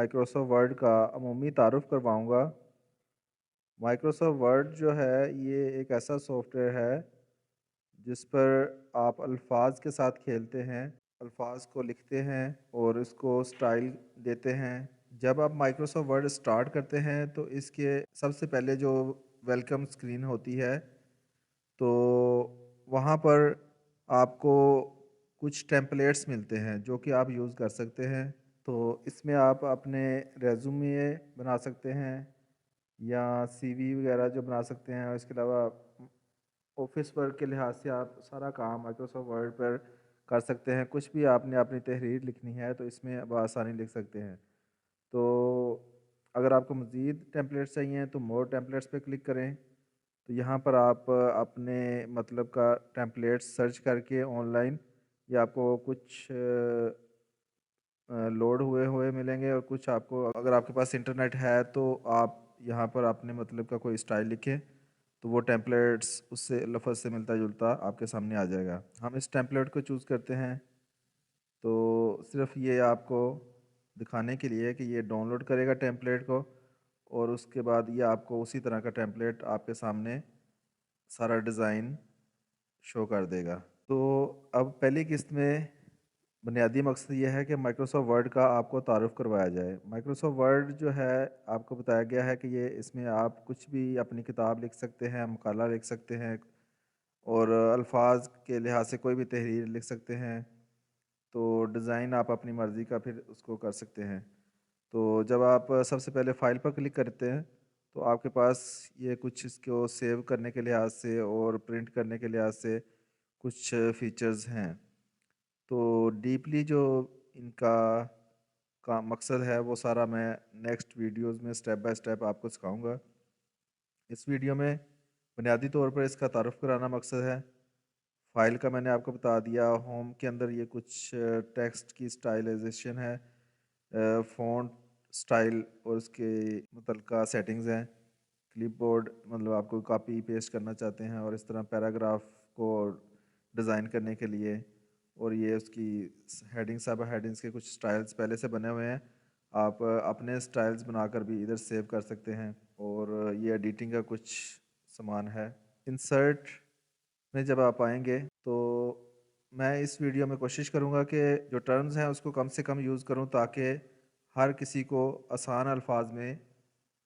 Microsoft word का अमूमी तारुफ करवाऊँगा। Microsoft word जो है ये एक ऐसा सॉफ्टवेयर है जिस पर आप अल्फाज के साथ खेलते हैं, अल्फाज को लिखते हैं और इसको स्टाइल देते हैं। जब आप माइक्रोसॉफ्ट वर्ड स्टार्ट करते हैं तो इसके सबसे पहले जो वेलकम स्क्रीन होती है, तो वहाँ पर आपको कुछ टेम्पलेट्स मिलते हैं जो कि आप यूज़ कर सकते हैं। तो इसमें आप अपने रेज़्यूमे बना सकते हैं या सीवी वगैरह जो बना सकते हैं, और इसके अलावा ऑफिस वर्क के लिहाज से आप सारा काम माइक्रोसॉफ्ट वर्ड पर कर सकते हैं। कुछ भी आपने अपनी तहरीर लिखनी है तो इसमें अब आसानी लिख सकते हैं। तो अगर आपको मज़ीद टेम्पलेट्स चाहिए तो मोर टेम्पलेट्स पे क्लिक करें। तो यहाँ पर आप अपने मतलब का टेम्पलेट्स सर्च करके ऑनलाइन, या आपको कुछ लोड हुए हुए मिलेंगे, और कुछ आपको, अगर आपके पास इंटरनेट है तो आप यहाँ पर अपने मतलब का कोई स्टाइल लिखें तो वो टेम्पलेट्स उससे लफ्ज़ से मिलता जुलता आपके सामने आ जाएगा। हम इस टेम्पलेट को चूज़ करते हैं। तो सिर्फ ये आपको दिखाने के लिए कि ये डाउनलोड करेगा टेम्पलेट को, और उसके बाद ये आपको उसी तरह का टेम्पलेट आपके सामने सारा डिज़ाइन शो कर देगा। तो अब पहली किस्त में बुनियादी मकसद ये है कि माइक्रोसॉफ्ट वर्ड का आपको तारुफ करवाया जाए। माइक्रोसॉफ्ट वर्ड जो है, आपको बताया गया है कि ये इसमें आप कुछ भी अपनी किताब लिख सकते हैं, मकाला लिख सकते हैं, और अल्फाज के लिहाज से कोई भी तहरीर लिख सकते हैं। तो डिज़ाइन आप अपनी मर्ज़ी का फिर उसको कर सकते हैं। तो जब आप सबसे पहले फ़ाइल पर क्लिक करते हैं तो आपके पास ये कुछ इसको सेव करने के लिहाज से और प्रिंट करने के लिहाज से कुछ फ़ीचर्स हैं। तो डीपली जो इनका का मकसद है वो सारा मैं नेक्स्ट वीडियोस में स्टेप बाय स्टेप आपको सिखाऊंगा। इस वीडियो में बुनियादी तौर पर इसका तारुफ कराना मकसद है। फ़ाइल का मैंने आपको बता दिया। होम के अंदर ये कुछ टेक्स्ट की स्टाइलाइजेशन है, फ़ॉन्ट स्टाइल और उसके मुतल्लिका सेटिंग्स हैं। क्लिपबोर्ड मतलब आपको कॉपी पेस्ट करना चाहते हैं, और इस तरह पैराग्राफ को डिज़ाइन करने के लिए, और ये उसकी हेडिंग्स, सब हेडिंग्स के कुछ स्टाइल्स पहले से बने हुए हैं। आप अपने स्टाइल्स बनाकर भी इधर सेव कर सकते हैं, और ये एडिटिंग का कुछ सामान है। इंसर्ट में जब आप आएंगे तो मैं इस वीडियो में कोशिश करूंगा कि जो टर्म्स हैं उसको कम से कम यूज़ करूं, ताकि हर किसी को आसान अल्फाज में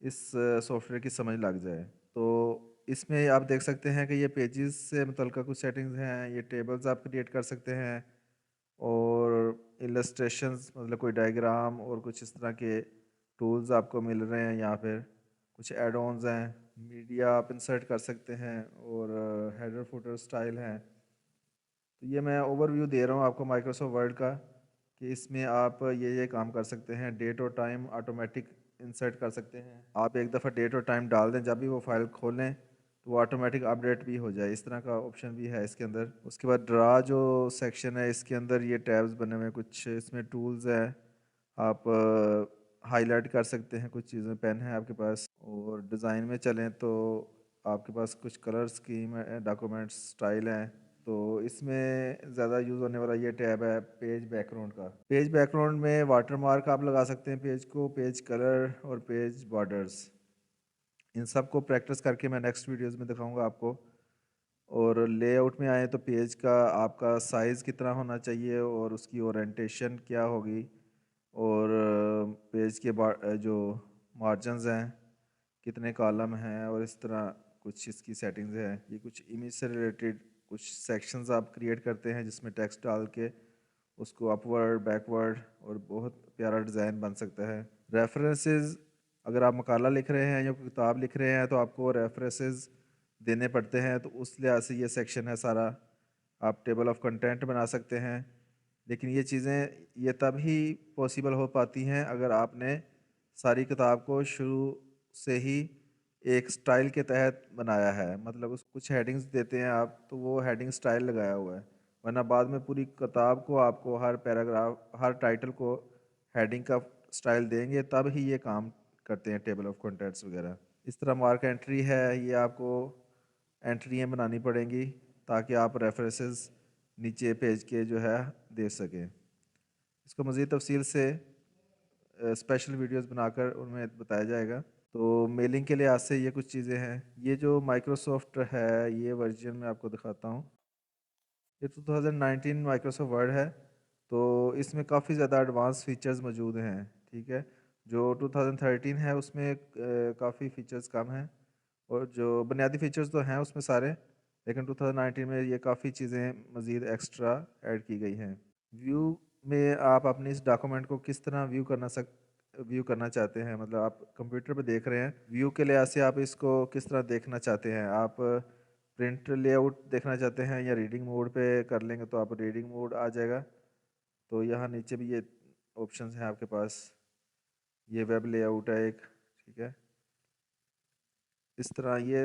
इस सॉफ्टवेयर की समझ लग जाए। तो इसमें आप देख सकते हैं कि ये पेजेस से मुतल्लिका कुछ सेटिंग्स हैं, ये टेबल्स आप क्रिएट कर सकते हैं, और इलस्ट्रेशंस मतलब कोई डायग्राम और कुछ इस तरह के टूल्स आपको मिल रहे हैं। यहाँ पर कुछ एड ऑन्स हैं, मीडिया आप इंसर्ट कर सकते हैं, और हेडर फुटर स्टाइल हैं। तो ये मैं ओवरव्यू दे रहा हूँ आपको माइक्रोसॉफ्ट वर्ड का, कि इसमें आप ये काम कर सकते हैं। डेट और टाइम ऑटोमेटिक इंसर्ट कर सकते हैं। आप एक दफ़ा डेट और टाइम डाल दें, जब भी वो फाइल खोलें तो वो ऑटोमेटिक अपडेट भी हो जाए, इस तरह का ऑप्शन भी है इसके अंदर। उसके बाद ड्रा जो सेक्शन है, इसके अंदर ये टैब्स बने हुए हैं, कुछ इसमें टूल्स हैं। आप हाईलाइट कर सकते हैं कुछ चीज़ें, पेन है आपके पास। और डिज़ाइन में चलें तो आपके पास कुछ कलर स्कीम है, डॉक्यूमेंट्स स्टाइल हैं। तो इसमें ज़्यादा यूज़ होने वाला ये टैब है पेज बैकग्राउंड का। पेज बैकग्राउंड में वाटरमार्क आप लगा सकते हैं पेज को, पेज कलर और पेज बॉर्डर्स। इन सब को प्रैक्टिस करके मैं नेक्स्ट वीडियोस में दिखाऊंगा आपको। और लेआउट में आए तो पेज का आपका साइज़ कितना होना चाहिए और उसकी ओरिएंटेशन क्या होगी, और पेज के जो मार्जिनस हैं, कितने कॉलम हैं, और इस तरह कुछ इसकी सेटिंग्स हैं। ये कुछ इमेज से रिलेटेड कुछ सेक्शंस आप क्रिएट करते हैं जिसमें टेक्स्ट डाल के उसको अपवर्ड बैकवर्ड, और बहुत प्यारा डिज़ाइन बन सकता है। रेफरेंसेस, अगर आप मकाला लिख रहे हैं या कोई किताब लिख रहे हैं तो आपको रेफरेंसेस देने पड़ते हैं, तो उस लिहाज से ये सेक्शन है सारा। आप टेबल ऑफ कंटेंट बना सकते हैं। लेकिन ये चीज़ें ये तब ही पॉसिबल हो पाती हैं अगर आपने सारी किताब को शुरू से ही एक स्टाइल के तहत बनाया है। मतलब उस कुछ हेडिंग्स देते हैं आप, तो वो हेडिंग स्टाइल लगाया हुआ है, वरना बाद में पूरी किताब को आपको हर पैराग्राफ, हर टाइटल को हेडिंग का स्टाइल देंगे, तब ही ये काम करते हैं टेबल ऑफ कंटेंट्स वगैरह। इस तरह मार्क एंट्री है, ये आपको एंट्रियाँ बनानी पड़ेंगी ताकि आप रेफरेंसेस नीचे पेज के जो है दे सकें। इसको मज़ीद तफसील से स्पेशल वीडियोस बनाकर उनमें बताया जाएगा। तो मेलिंग के लिहाज से ये कुछ चीज़ें हैं। ये जो माइक्रोसॉफ्ट है, ये वर्जन मैं आपको दिखाता हूँ। ये 2019 माइक्रोसॉफ्ट वर्ड है। तो इसमें काफ़ी ज़्यादा एडवांस फीचर्स मौजूद हैं, ठीक है। जो 2013 है उसमें काफ़ी फीचर्स कम हैं, और जो बुनियादी फीचर्स तो हैं उसमें सारे, लेकिन 2019 में ये काफ़ी चीज़ें मज़ीद एक्स्ट्रा ऐड की गई हैं। व्यू में आप अपने इस डॉक्यूमेंट को किस तरह व्यू करना चाहते हैं, मतलब आप कंप्यूटर पे देख रहे हैं, व्यू के लिहाज से आप इसको किस तरह देखना चाहते हैं। आप प्रिंट लेआउट देखना चाहते हैं या रीडिंग मोड पे कर लेंगे तो आप रीडिंग मोड आ जाएगा। तो यहाँ नीचे भी ये ऑप्शंस हैं आपके पास। ये वेब लेआउट है एक, ठीक है। इस तरह ये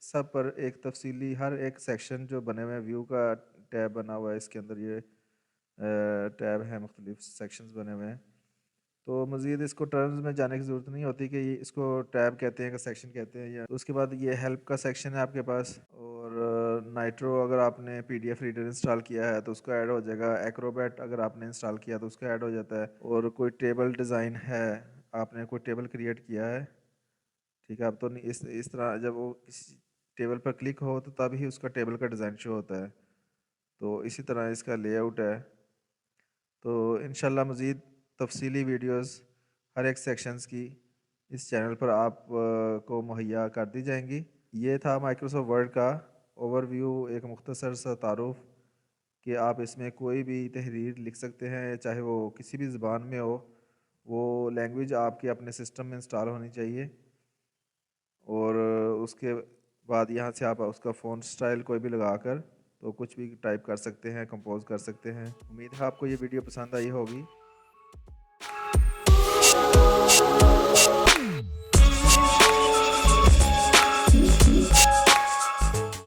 सब पर एक तफसीली हर एक सेक्शन जो बने हुए हैं, व्यू का टैब बना हुआ है इसके अंदर, ये टैब है, मुख्तलिफ सेक्शंस बने हुए हैं। तो मज़ीद इसको टर्म्स में जाने की ज़रूरत नहीं होती कि ये इसको टैब कहते हैं कि सेक्शन कहते हैं, या उसके बाद ये हेल्प का सेक्शन है आपके पास। और नाइट्रो अगर आपने पीडीएफ रीडर इंस्टॉल किया है तो उसको ऐड हो जाएगा। एक्रोबैट अगर आपने इंस्टॉल किया तो उसका ऐड हो जाता है। और कोई टेबल डिज़ाइन है, आपने कोई टेबल क्रिएट किया है, ठीक है। अब तो नहीं, इस तरह जब वो किसी टेबल पर क्लिक हो तो तब ही उसका टेबल का डिज़ाइन शो होता है। तो इसी तरह इसका लेआउट है। तो इंशाल्लाह मज़ीद तफसीली वीडियोस हर एक सेक्शंस की इस चैनल पर आप को मुहैया कर दी जाएंगी। ये था माइक्रोसॉफ्ट वर्ड का ओवरव्यू, एक मुख्तसर सा तारुफ कि आप इसमें कोई भी तहरीर लिख सकते हैं, चाहे वो किसी भी ज़बान में हो। वो लैंग्वेज आपके अपने सिस्टम में इंस्टॉल होनी चाहिए। और उसके बाद यहाँ से आप उसका फ़ॉन्ट स्टाइल कोई भी लगाकर तो कुछ भी टाइप कर सकते हैं, कंपोज कर सकते हैं। उम्मीद है आपको ये वीडियो पसंद आई होगी।